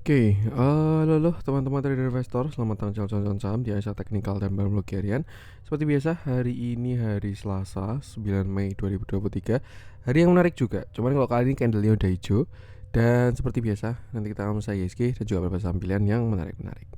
Halo teman-teman trader investor, selamat datang di channel saham di Analisa Teknikal dan Barang Blok Harian. Seperti biasa, hari ini hari Selasa, 9 Mei 2023. Hari yang menarik juga, cuman kalau kali ini candle-nya udah hijau. Dan seperti biasa, nanti kita akan saya ISG dan juga beberapa saham pilihan yang menarik-menarik.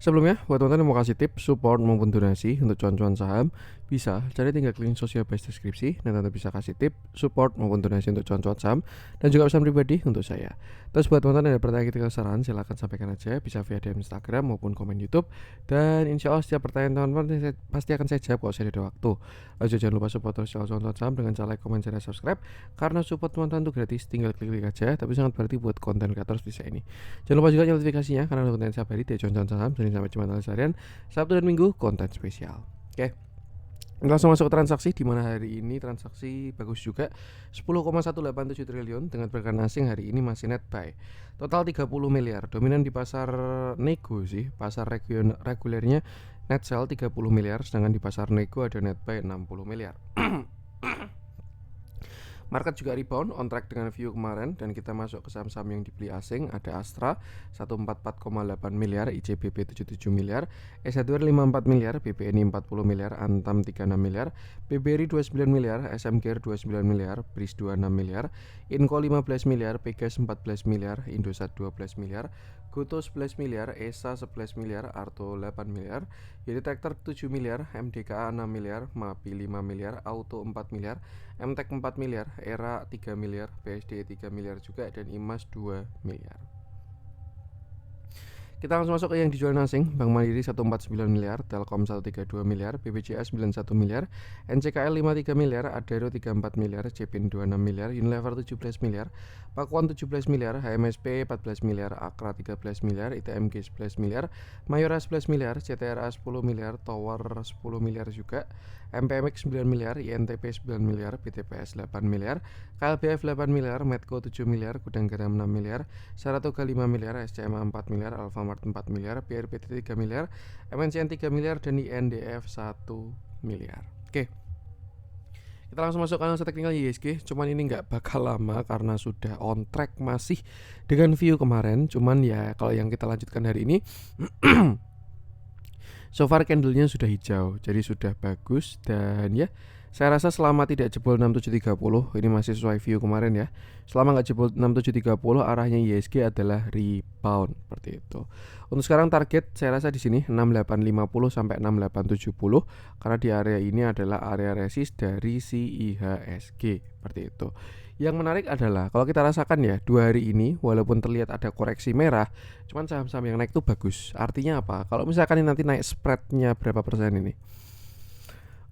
Sebelumnya, buat teman-teman yang mau kasih tips, support maupun donasi untuk cuan-cuan saham, bisa cari tinggal link sosial base deskripsi dan nanti bisa kasih tips, support maupun donasi untuk cuan-cuan saham dan juga pesan pribadi untuk saya. Terus buat teman-teman yang ada pertanyaan ketika saran, silahkan sampaikan aja, bisa via DM Instagram maupun komen YouTube. Dan insya Allah setiap pertanyaan teman-teman pasti akan saya jawab kalau saya ada waktu. Lalu jangan lupa support terus cuan-cuan saham dengan cara like, komen, share, dan subscribe. Karena support teman-teman itu gratis, tinggal klik-klik aja, tapi sangat berarti buat konten kreator bisa ini. Jangan lupa juga notifikasinya karena konten setiap hari di cuan-cuan saham sampai Jumat harian, Sabtu dan Minggu konten spesial. Oke. Langsung masuk ke transaksi, di mana hari ini transaksi bagus juga 10,187 triliun dengan pergerakan asing hari ini masih net buy. Total 30 miliar. Dominan di pasar nego sih. Pasar regulernya net sell 30 miliar, sedangkan di pasar nego ada net buy 60 miliar. Market juga rebound on track dengan view kemarin dan kita masuk ke saham-saham yang dibeli asing. Ada Astra 144,8 miliar, ICBP 77 miliar, S1 54 miliar, BPNI 40 miliar, Antam 36 miliar, BBRI 29 miliar, SMGR 29 miliar, BRIS 26 miliar, Inco 15 miliar, Pegas 14 miliar, Indosat 12 miliar, Goto 11 miliar, ESA 11 miliar, Arto 8 miliar, Yeditektr 7 miliar, MDKA 6 miliar, MAPI 5 miliar, Auto 4 miliar, MTEK 4 miliar, ERA 3 miliar, BSD 3 miliar juga, dan IMAS 2 miliar. Kita langsung masuk ke yang dijual asing. Bank Mandiri 149 miliar, Telkom 132 miliar, BBCA 91 miliar, NCKL 53 miliar, Adaro 34 miliar, CPIN 26 miliar, Unilever 17 miliar, Pakuan 17 miliar, HMSP 14 miliar, Akra 13 miliar, ITMG 11 miliar, Mayora 11 miliar, CTRA 10 miliar, Tower 10 miliar juga, MPMX 9 miliar, INTP 9 miliar, BTPS 8 miliar, KLBF 8 miliar, Medco 7 miliar, Gudang Garam 6 miliar, Saratoga 5 miliar, SCMA 4 miliar, Alfamart 4 miliar, BRPT 3 miliar, MNCN 3 miliar, dan INDF 1 miliar. Oke, kita langsung masuk ke analisa teknikal ISG. Cuman ini nggak bakal lama karena sudah on track masih dengan view kemarin. Cuman ya kalau yang kita lanjutkan hari ini so far candlenya sudah hijau, jadi sudah bagus. Dan ya, saya rasa selama tidak jebol 6730, ini masih sesuai view kemarin ya. Selama nggak jebol 6730, arahnya ISG adalah rebound seperti itu. Untuk sekarang target saya rasa di sini 6850 sampai 6870 karena di area ini adalah area resist dari si IHSG seperti itu. Yang menarik adalah kalau kita rasakan ya 2 hari ini walaupun terlihat ada koreksi merah, cuman saham-saham yang naik tuh bagus. Artinya apa? Kalau misalkan ini nanti naik spreadnya berapa persen ini?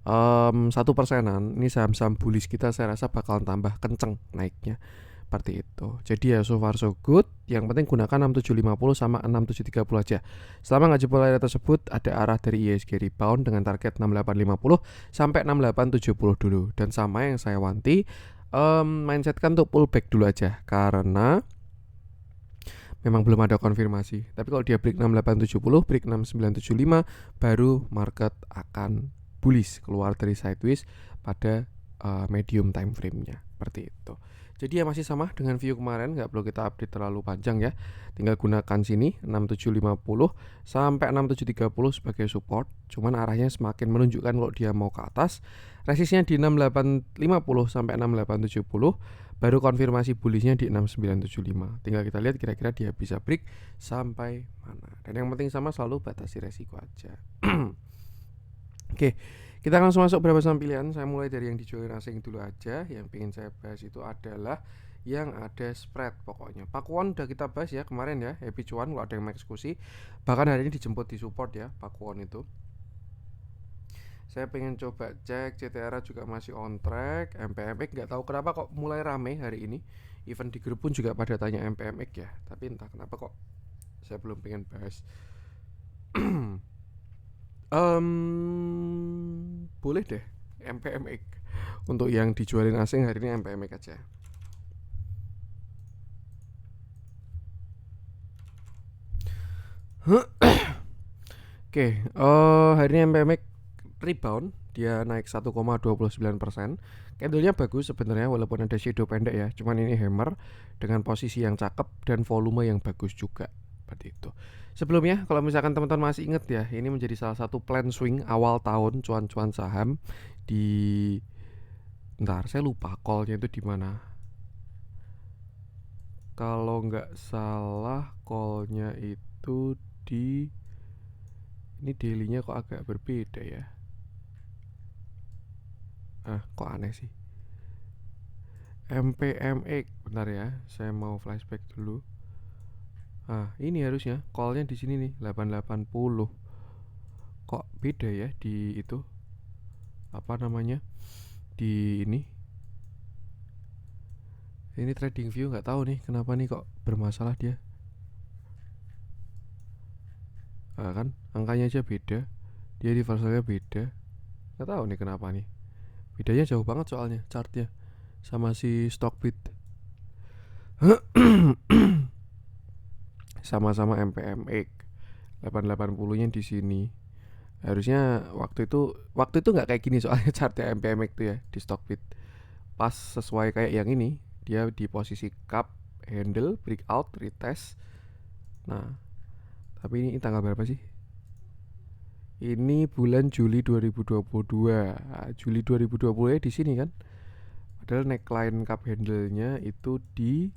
1%an, ini saham-saham bullish kita saya rasa bakalan tambah kenceng naiknya seperti itu. Jadi ya so far so good. Yang penting gunakan 6750 sama 6730 aja. Selama nggak jebol area tersebut, ada arah dari ISG rebound dengan target 6850 sampai 6870 dulu. Dan sama yang saya wanti, mindset kan untuk pullback dulu aja karena memang belum ada konfirmasi. Tapi kalau dia break 6870, break 6975, baru market akan bullish keluar dari sideways pada medium time frame-nya seperti itu. Jadi ya masih sama dengan view kemarin, nggak perlu kita update terlalu panjang ya. Tinggal gunakan sini 6750 sampai 6730 sebagai support. Cuman arahnya semakin menunjukkan kalau dia mau ke atas. Resistnya di 6850 sampai 6870, baru konfirmasi bullishnya di 6975. Tinggal kita lihat kira-kira dia bisa break sampai mana. Dan yang penting sama, selalu batasi resiko aja. Oke, kita langsung masuk beberapa saham pilihan. Saya mulai dari yang dijual asing dulu aja. Yang ingin saya bahas itu adalah yang ada spread pokoknya. Pakuan udah kita bahas ya kemarin ya, happy cuan kalau ada yang eksekusi. Bahkan hari ini dijemput di support ya Pakuan itu. Saya pengen coba cek CTRA juga masih on track. MPMX nggak tahu kenapa kok mulai rame hari ini. Even di grup pun juga pada tanya MPMX ya. Tapi entah kenapa kok saya belum pengen bahas. Boleh deh MPMX. Untuk yang dijualin asing hari ini MPMX aja. Oke, hari ini MPMX rebound dia naik 1,29%. Candlenya bagus sebenarnya walaupun ada shadow pendek ya. Cuman ini hammer dengan posisi yang cakep dan volume yang bagus juga. Seperti itu. Sebelumnya kalau misalkan teman-teman masih inget ya, ini menjadi salah satu plan swing awal tahun cuan-cuan saham di ntar saya lupa callnya itu di mana. Kalau nggak salah callnya itu di ini dailynya kok agak berbeda ya. Kok aneh sih. MPMX, bentar ya, saya mau flashback dulu. Ini harusnya callnya di sini nih 880. Kok beda ya di itu? Apa namanya? Di ini. Ini trading view nggak tahu nih kenapa nih kok bermasalah dia. Kan angkanya aja beda, dia reversalnya beda. Nggak tahu nih kenapa nih. Bedanya jauh banget soalnya chartnya sama si Stockbit. Sama-sama MPMX 880-nya di sini. Harusnya waktu itu nggak kayak gini soalnya chartnya MPMX itu ya di Stockbit. Pas sesuai kayak yang ini, dia di posisi cup, handle, breakout, retest. Nah, tapi ini tanggal berapa sih? Ini bulan Juli 2022. Juli 2020 ya di sini kan. Padahal neckline cup handle-nya itu di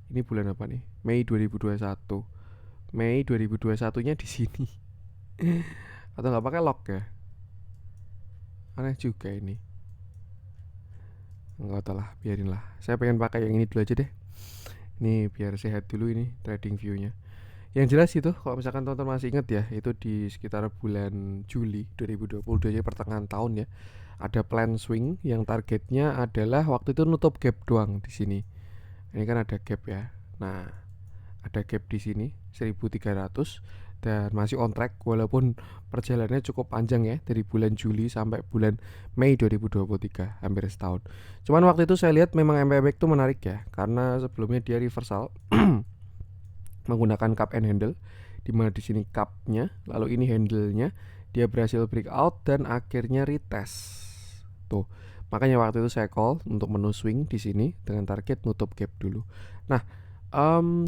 ini bulan apa nih? Mei 2021. Mei 2021-nya di sini. Atau nggak pakai lock ya? Aneh juga ini. Enggak tahu lah, biarin lah. Saya pengen pakai yang ini dulu aja deh. Ini biar sehat dulu ini trading view-nya. Yang jelas itu kalau misalkan teman-teman masih ingat ya, itu di sekitar bulan Juli 2022 ya, pertengahan tahun ya. Ada plan swing yang targetnya adalah waktu itu nutup gap doang di sini. Ini kan ada gap ya. Nah, ada gap di sini 1300 dan masih on track walaupun perjalanannya cukup panjang ya, dari bulan Juli sampai bulan Mei 2023, hampir setahun. Cuman waktu itu saya lihat memang MPMX itu menarik ya, karena sebelumnya dia reversal menggunakan cup and handle, di mana di sini cupnya, lalu ini handle-nya, dia berhasil breakout dan akhirnya retest. Tuh, makanya waktu itu saya call untuk menu swing di sini dengan target nutup gap dulu. Nah,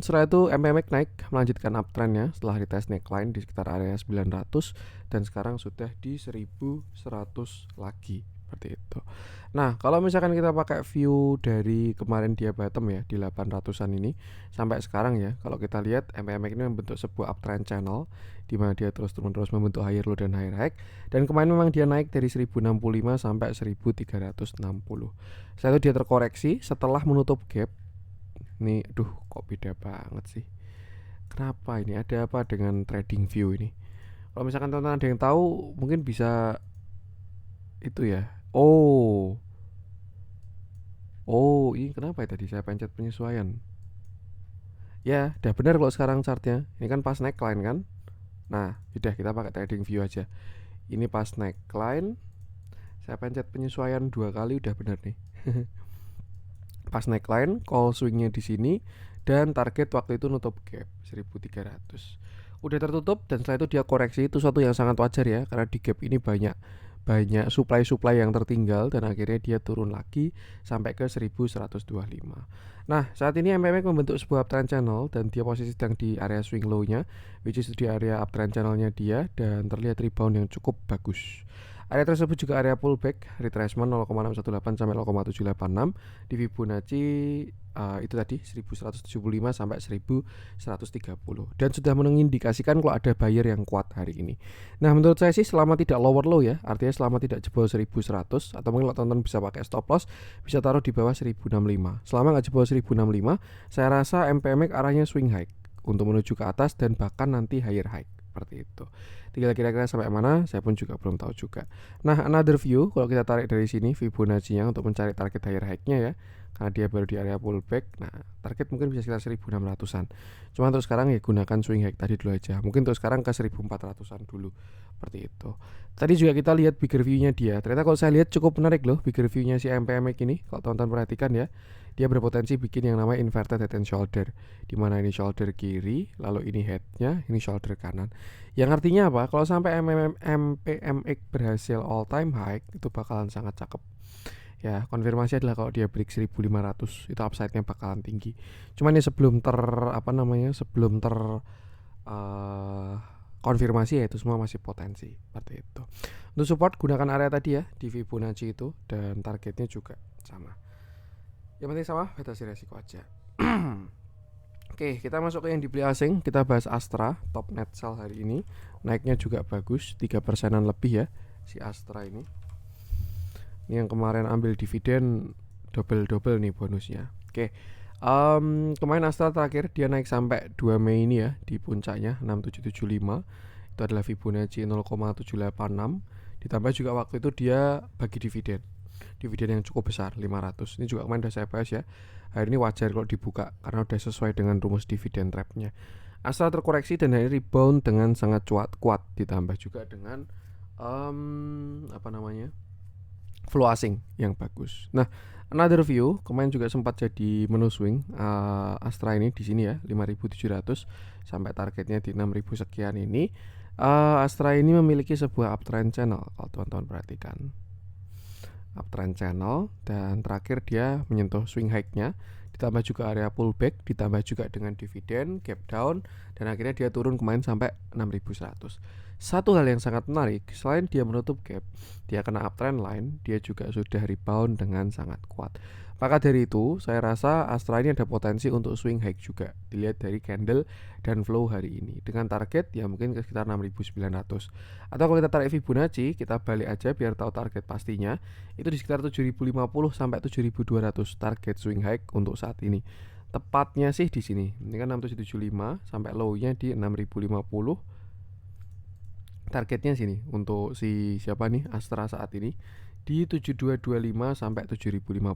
setelah itu MPMX naik melanjutkan uptrendnya setelah retest neckline di sekitar area 900 dan sekarang sudah di 1100 lagi. Seperti itu. Nah, kalau misalkan kita pakai view dari kemarin dia bottom ya di 800-an ini sampai sekarang ya, kalau kita lihat MPMX ini membentuk sebuah uptrend channel di mana dia terus-menerus membentuk higher low dan higher high, dan kemarin memang dia naik dari 1065 sampai 1360. Setelah itu dia terkoreksi setelah menutup gap. Nih, kok beda banget sih. Kenapa ini? Ada apa dengan trading view ini? Kalau misalkan teman-teman ada yang tahu, mungkin bisa itu ya. Oh, ini kenapa ya tadi saya pencet penyesuaian? Ya, udah benar kalau sekarang chartnya. Ini kan pas neckline kan? Nah, udah kita pakai trading view aja. Ini pas neckline. Saya pencet penyesuaian 2 kali udah benar nih. Pas neckline, call swingnya di sini dan target waktu itu nutup gap 1300. Udah tertutup dan setelah itu dia koreksi, itu suatu yang sangat wajar ya, karena di gap ini banyak supply yang tertinggal dan akhirnya dia turun lagi sampai ke 1125. Nah, saat ini MPMX membentuk sebuah uptrend channel dan dia posisi sedang di area swing low-nya, which is di area uptrend channel-nya dia, dan terlihat rebound yang cukup bagus. Area tersebut juga area pullback retracement 0,618 sampai 0,786 di Fibonacci itu tadi 1175 sampai 1130 dan sudah mengindikasikan kalau ada buyer yang kuat hari ini. Nah, menurut saya sih selama tidak lower low ya, artinya selama tidak jebol 1100 atau mungkin kalau teman-teman bisa pakai stop loss bisa taruh di bawah 1065. Selama nggak jebol 1065, saya rasa MPMX arahnya swing high untuk menuju ke atas dan bahkan nanti higher high. Seperti itu. Tinggal kira-kira sampai mana saya pun juga belum tahu juga. Nah, another view kalau kita tarik dari sini Fibonacci-nya untuk mencari target higher high-nya ya, karena dia baru di area pullback. Nah, target mungkin bisa sekitar 1600-an. Cuma untuk sekarang ya gunakan swing high tadi dulu aja. Mungkin untuk sekarang ke 1400-an dulu. Seperti itu. Tadi juga kita lihat bigger view-nya dia. Ternyata kalau saya lihat cukup menarik loh bigger view-nya si MPMX ini. Kalau teman-teman perhatikan ya, dia berpotensi bikin yang namanya inverted head and shoulder, dimana ini shoulder kiri, lalu ini headnya, ini shoulder kanan. Yang artinya apa? Kalau sampai MPMX berhasil all time high, itu bakalan sangat cakep. Ya, konfirmasi adalah kalau dia break 1500 itu upside-nya bakalan tinggi. Cuman ini sebelum konfirmasi ya itu semua masih potensi seperti itu. Untuk support gunakan area tadi ya di Fibonacci itu, dan targetnya juga sama. Yang penting sama, batasi resiko aja. Oke, kita masuk ke yang dibeli asing. Kita bahas Astra, top net sell hari ini. Naiknya juga bagus, 3%-an lebih ya si Astra ini. Ini yang kemarin ambil dividen double nih bonusnya. Oke. Kemarin Astra terakhir dia naik sampai 2 Mei ini ya, di puncaknya 6775. Itu adalah Fibonacci 0,786. Ditambah juga waktu itu dia bagi dividen yang cukup besar 500. Ini juga kemarin udah saya bahas ya. Hari ini wajar kalau dibuka karena udah sesuai dengan rumus dividen trapnya. Astra terkoreksi dan hari rebound dengan sangat kuat, ditambah juga dengan flow asing yang bagus. Nah, another view kemarin juga sempat jadi menu swing Astra ini di sini ya 5.700 sampai targetnya di 6.000 sekian ini. Astra ini memiliki sebuah uptrend channel kalau teman-teman perhatikan. Uptrend channel, dan terakhir dia menyentuh swing high-nya, ditambah juga area pullback, ditambah juga dengan dividen, gap down, dan akhirnya dia turun kemarin sampai 6.100. Satu hal yang sangat menarik, selain dia menutup gap, dia kena uptrend line, dia juga sudah rebound dengan sangat kuat. Maka dari itu, saya rasa Astra ini ada potensi untuk swing high juga, dilihat dari candle dan flow hari ini. Dengan target ya mungkin ke sekitar 6.900. Atau kalau kita tarik Fibonacci, kita balik aja biar tahu target pastinya. Itu di sekitar 7.050 sampai 7.200 target swing high untuk saat ini. Tepatnya sih di sini. Ini kan 6775 sampai low-nya di 6.050. Targetnya sini untuk si siapa nih Astra saat ini di 7225 sampai 7050,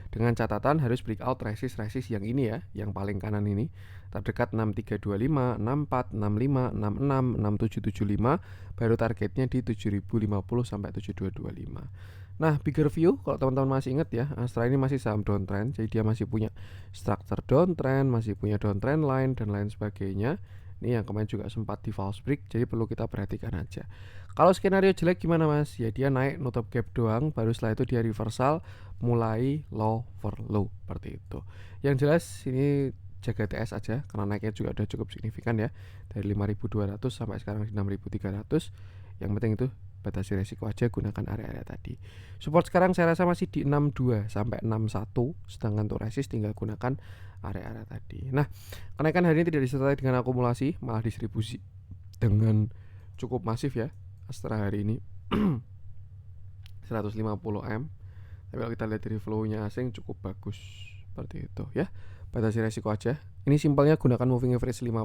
dengan catatan harus breakout resist yang ini ya, yang paling kanan ini terdekat 6325, 64, 65, 66, 6775, baru targetnya di 7050 sampai 7225. Nah, bigger view kalau teman-teman masih ingat ya, Astra ini masih saham downtrend, jadi dia masih punya structure downtrend, masih punya downtrend line dan lain sebagainya. Ini yang kemarin juga sempat di false break, jadi perlu kita perhatikan aja. Kalau skenario jelek gimana mas? Ya dia naik nutup gap doang, baru setelah itu dia reversal mulai low for low seperti itu. Yang jelas ini jaga TS aja karena naiknya juga udah cukup signifikan ya, dari 5.200 sampai sekarang di 6.300. Yang penting itu batasi resiko aja, gunakan area-area tadi. Support sekarang saya rasa masih di 62 sampai 61, sedangkan untuk resist tinggal gunakan area-area tadi. Nah, kenaikan hari ini tidak disertai dengan akumulasi, malah distribusi dengan cukup masif ya. Astra hari ini 150 M. Tapi kalau kita lihat dari flow-nya asing cukup bagus seperti itu ya. Batasi resiko aja. Ini simpelnya gunakan moving average 50.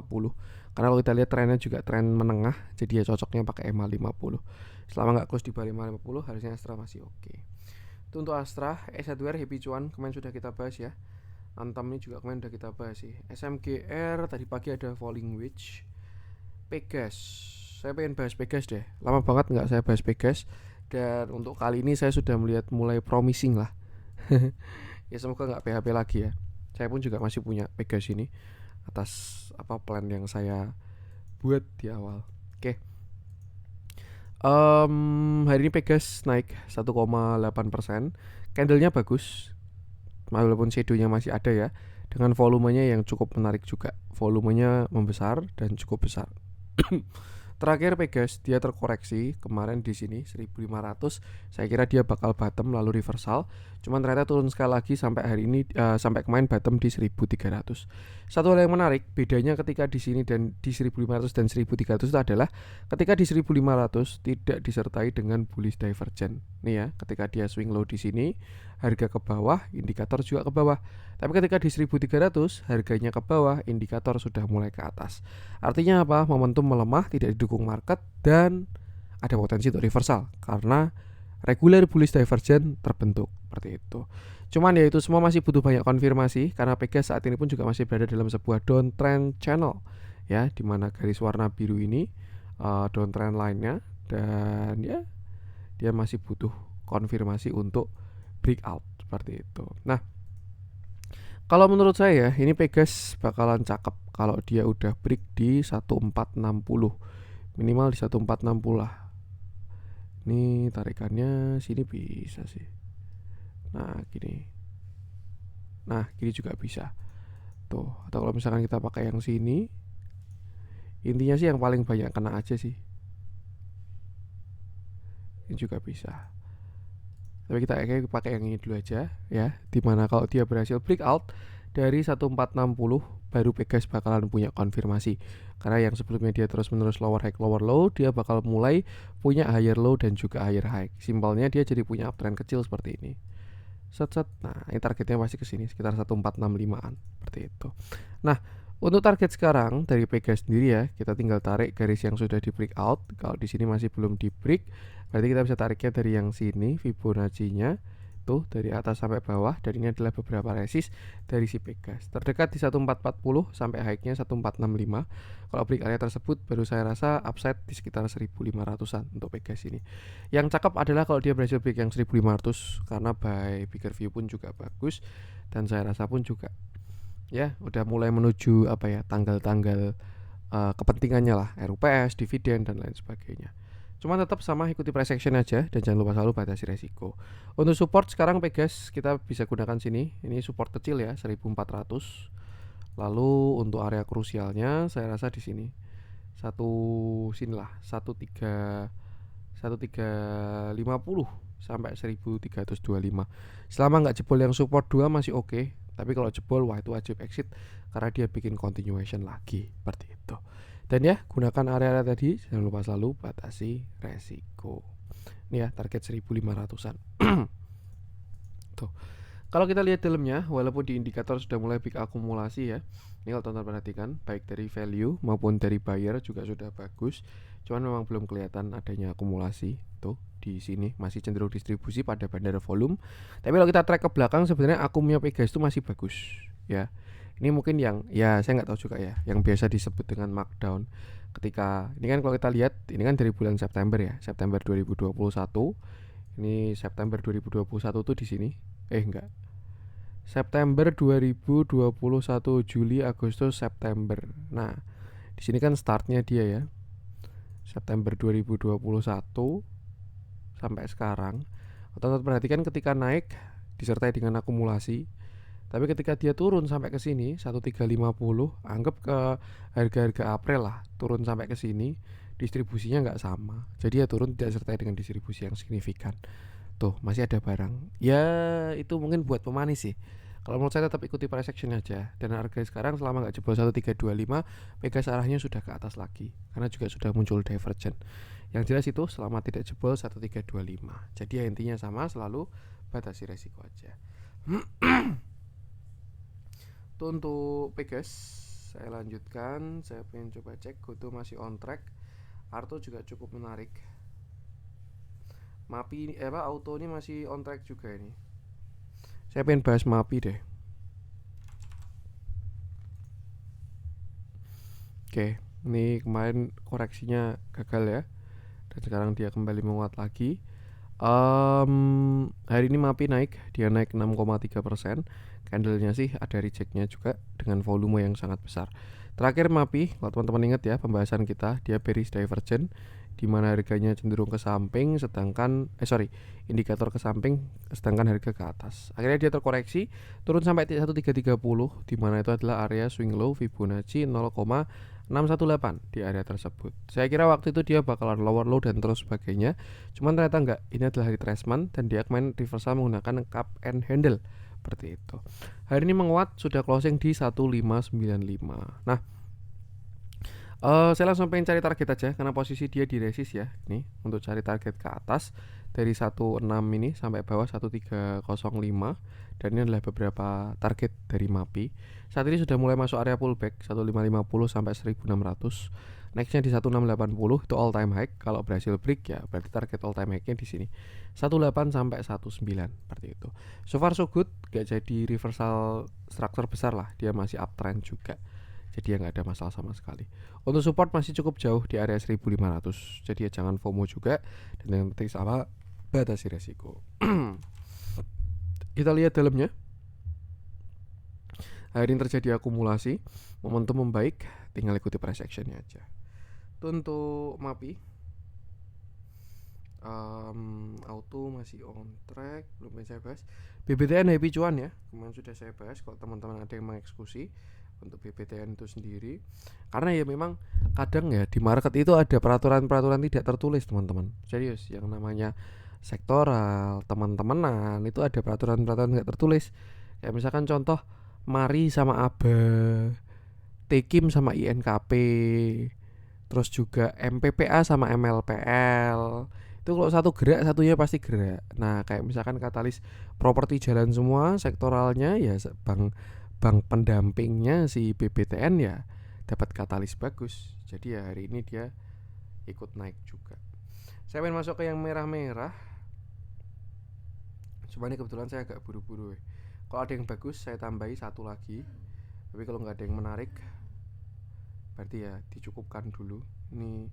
Karena kalau kita lihat trennya juga tren menengah, jadi ya cocoknya pakai EMA 50. Selama nggak close di bawah EMA 50, harusnya Astra masih oke. Itu untuk Astra. S1R Happy Cuan kemarin sudah kita bahas ya. Antam ini juga kemarin sudah kita bahas sih. SMGR tadi pagi ada falling wedge. Pegas, saya pengen bahas Pegas deh. Lama banget nggak saya bahas Pegas. Dan untuk kali ini saya sudah melihat mulai promising lah. Ya semoga nggak PHP lagi ya. Saya pun juga masih punya Pegas ini atas plan yang saya buat di awal. Oke. Hari ini Pegas naik 1,8%. Candlenya bagus, walaupun shadow-nya masih ada ya. Dengan volumenya yang cukup menarik juga. Volumenya membesar dan cukup besar. Terakhir Pegas dia terkoreksi kemarin di sini 1.500. Saya kira dia bakal bottom lalu reversal. Cuman ternyata turun sekali lagi sampai hari ini sampai kemarin bottom di 1.300. Satu hal yang menarik bedanya ketika di sini dan di 1.500 dan 1.300 itu adalah ketika di 1.500 tidak disertai dengan bullish divergence. Nih ya, ketika dia swing low di sini, harga ke bawah, indikator juga ke bawah. Tapi ketika di 1.300 harganya ke bawah, indikator sudah mulai ke atas. Artinya apa? Momentum melemah, tidak didukung market, dan ada potensi untuk reversal karena regular bullish divergence terbentuk seperti itu. Cuman ya itu semua masih butuh banyak konfirmasi karena Pegas saat ini pun juga masih berada dalam sebuah downtrend channel ya, dimana garis warna biru ini downtrend line-nya, dan ya dia masih butuh konfirmasi untuk breakout seperti itu. Nah, Kalau menurut saya ini Pegas bakalan cakep kalau dia udah break di 1460, minimal di 1460 lah. Ini tarikannya sini bisa sih. Nah gini, nah gini juga bisa tuh. Atau kalau misalkan kita pakai yang sini, intinya sih yang paling banyak kena aja sih. Ini juga bisa. Tapi kita kayak pakai yang ini dulu aja ya. Dimana kalau dia berhasil breakout dari 1460, baru Pegas bakalan punya konfirmasi. Karena yang sebelumnya dia terus menerus lower high lower low, dia bakal mulai punya higher low dan juga higher high. Simpelnya dia jadi punya uptrend kecil seperti ini. Set set. Nah, ini targetnya pasti ke sini sekitar 1465-an seperti itu. Nah, untuk target sekarang dari Pegas sendiri ya, kita tinggal tarik garis yang sudah di breakout. Kalau di sini masih belum di break, berarti kita bisa tariknya dari yang sini, Fibonacci-nya tuh dari atas sampai bawah, dan ini adalah beberapa resist dari si Pegas. Terdekat di 1440 sampai high-nya 1465. Kalau break area tersebut baru saya rasa upside di sekitar 1500-an untuk Pegas ini. Yang cakep adalah kalau dia berhasil break yang 1500, karena by bigger view pun juga bagus, dan saya rasa pun juga ya udah mulai menuju apa ya, tanggal-tanggal kepentingannya lah, RUPS, dividen dan lain sebagainya. Cuma tetap sama, ikuti price action aja dan jangan lupa selalu batasi resiko. Untuk support sekarang Pegas kita bisa gunakan sini. Ini support kecil ya, 1400. Lalu untuk area krusialnya saya rasa di sini. Sinilah 1350 sampai 1325. Selama nggak jebol yang support 2 masih oke. Tapi kalau jebol, wah itu wajib exit karena dia bikin continuation lagi seperti itu. Dan ya, gunakan area-area tadi, jangan lupa selalu batasi resiko. Ini ya, target 1500-an. Tuh. Kalau kita lihat dalamnya, walaupun di indikator sudah mulai peak akumulasi ya, ini kalau teman-teman perhatikan, baik dari value maupun dari buyer juga sudah bagus. Cuman memang belum kelihatan adanya akumulasi. Tuh, di sini masih cenderung distribusi pada bandara volume. Tapi kalau kita track ke belakang, sebenarnya akumnya Pegas itu masih bagus ya. Ini mungkin yang ya saya nggak tahu juga ya, yang biasa disebut dengan markdown. Ketika ini kan kalau kita lihat, ini kan dari bulan September ya, September 2021. Ini September 2021 tuh di sini. Enggak. September 2021, Juli, Agustus, September. Nah, di sini kan startnya dia ya. September 2021 sampai sekarang. Teman-teman perhatikan ketika naik disertai dengan akumulasi. Tapi ketika dia turun sampai ke sini 1350, anggap ke harga-harga April lah, turun sampai ke sini, distribusinya nggak sama. Jadi ya turun tidak disertai dengan distribusi yang signifikan. Tuh, masih ada barang. Ya, itu mungkin buat pemanis sih. Kalau menurut saya tetap ikuti price action aja. Dan harga sekarang selama nggak jebol 1325, Pegas arahnya sudah ke atas lagi. Karena juga sudah muncul divergent. Yang jelas itu selama tidak jebol 1325. Jadi ya intinya sama, selalu batasi resiko aja. Itu untuk Pegas. Saya lanjutkan. Saya pengen coba cek Goto masih on track. Arto juga cukup menarik. Mapi auto ini masih on track juga ini. Saya pengen bahas Mapi deh. Oke, ini kemarin koreksinya gagal ya, dan sekarang dia kembali menguat lagi. Hari ini Mapi naik, dia naik 6,3%. Candlenya sih ada rejectnya juga dengan volume yang sangat besar. Terakhir Mapi, kalau teman-teman ingat ya pembahasan kita, dia bearish divergent, di mana harganya cenderung ke samping, sedangkan indikator ke samping, sedangkan harga ke atas. Akhirnya dia terkoreksi, turun sampai 1330, di mana itu adalah area swing low Fibonacci 0,618 di area tersebut. Saya kira waktu itu dia bakalan lower low dan terus sebagainya. Cuman ternyata enggak. Ini adalah retracement dan dia main reversal menggunakan cup and handle seperti itu. Hari ini menguat, sudah closing di 1595. Nah, saya langsung pengen cari target aja karena posisi dia di resist ya. Nih, untuk cari target ke atas dari 16 ini sampai bawah 1305, dan ini adalah beberapa target dari Mapi. Saat ini sudah mulai masuk area pullback 1550 sampai 1600. Nextnya di 1680 itu all time high. Kalau berhasil break ya berarti target all time high-nya di sini 18 sampai 19 seperti itu. So far so good, gak jadi reversal struktur besar lah, dia masih uptrend juga. Jadi ya nggak ada masalah sama sekali. Untuk support masih cukup jauh di area 1500. Jadi ya jangan FOMO juga, dan yang penting sama batasi resiko. Kita lihat dalamnya. hari ini terjadi akumulasi, momentum membaik, tinggal ikuti price actionnya aja. Itu untuk MAPI. Auto masih on track, belum saya bahas. BBTN happy cuan ya, kemarin sudah saya bahas. Kalau teman-teman ada yang mengeksekusi untuk BBTN itu sendiri, karena ya memang kadang ya di market itu ada peraturan-peraturan tidak tertulis teman-teman. Serius, yang namanya sektoral, teman-temanan itu ada peraturan-peraturan tidak tertulis. Kayak misalkan contoh Mari sama ABA, Tekim sama INKP, terus juga MPPA sama MLPL. Itu kalau satu gerak satunya pasti gerak. Nah kayak misalkan katalis properti jalan semua, sektoralnya ya bank pendampingnya si BBTN ya dapat katalis bagus. Jadi ya hari ini dia ikut naik juga. Saya pengen masuk ke yang merah-merah, cuma ini kebetulan saya agak buru-buru ya. Kalau ada yang bagus saya tambahi satu lagi, tapi kalau nggak ada yang menarik berarti ya dicukupkan dulu. Ini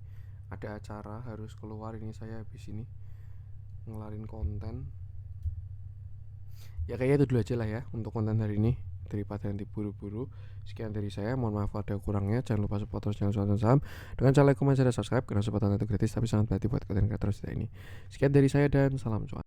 ada acara harus keluar, ini saya habis ini ngelarin konten. Ya kayaknya itu dulu aja lah ya untuk konten hari ini, daripada nanti buru-buru. Sekian dari saya, mohon maaf ada kurangnya. Jangan lupa support terus channel Suatan Saham dengan cara like, komen, share, dan subscribe, karena support itu gratis tapi sangat berarti buat konten kreator kita ini. Sekian dari saya dan salam cuan.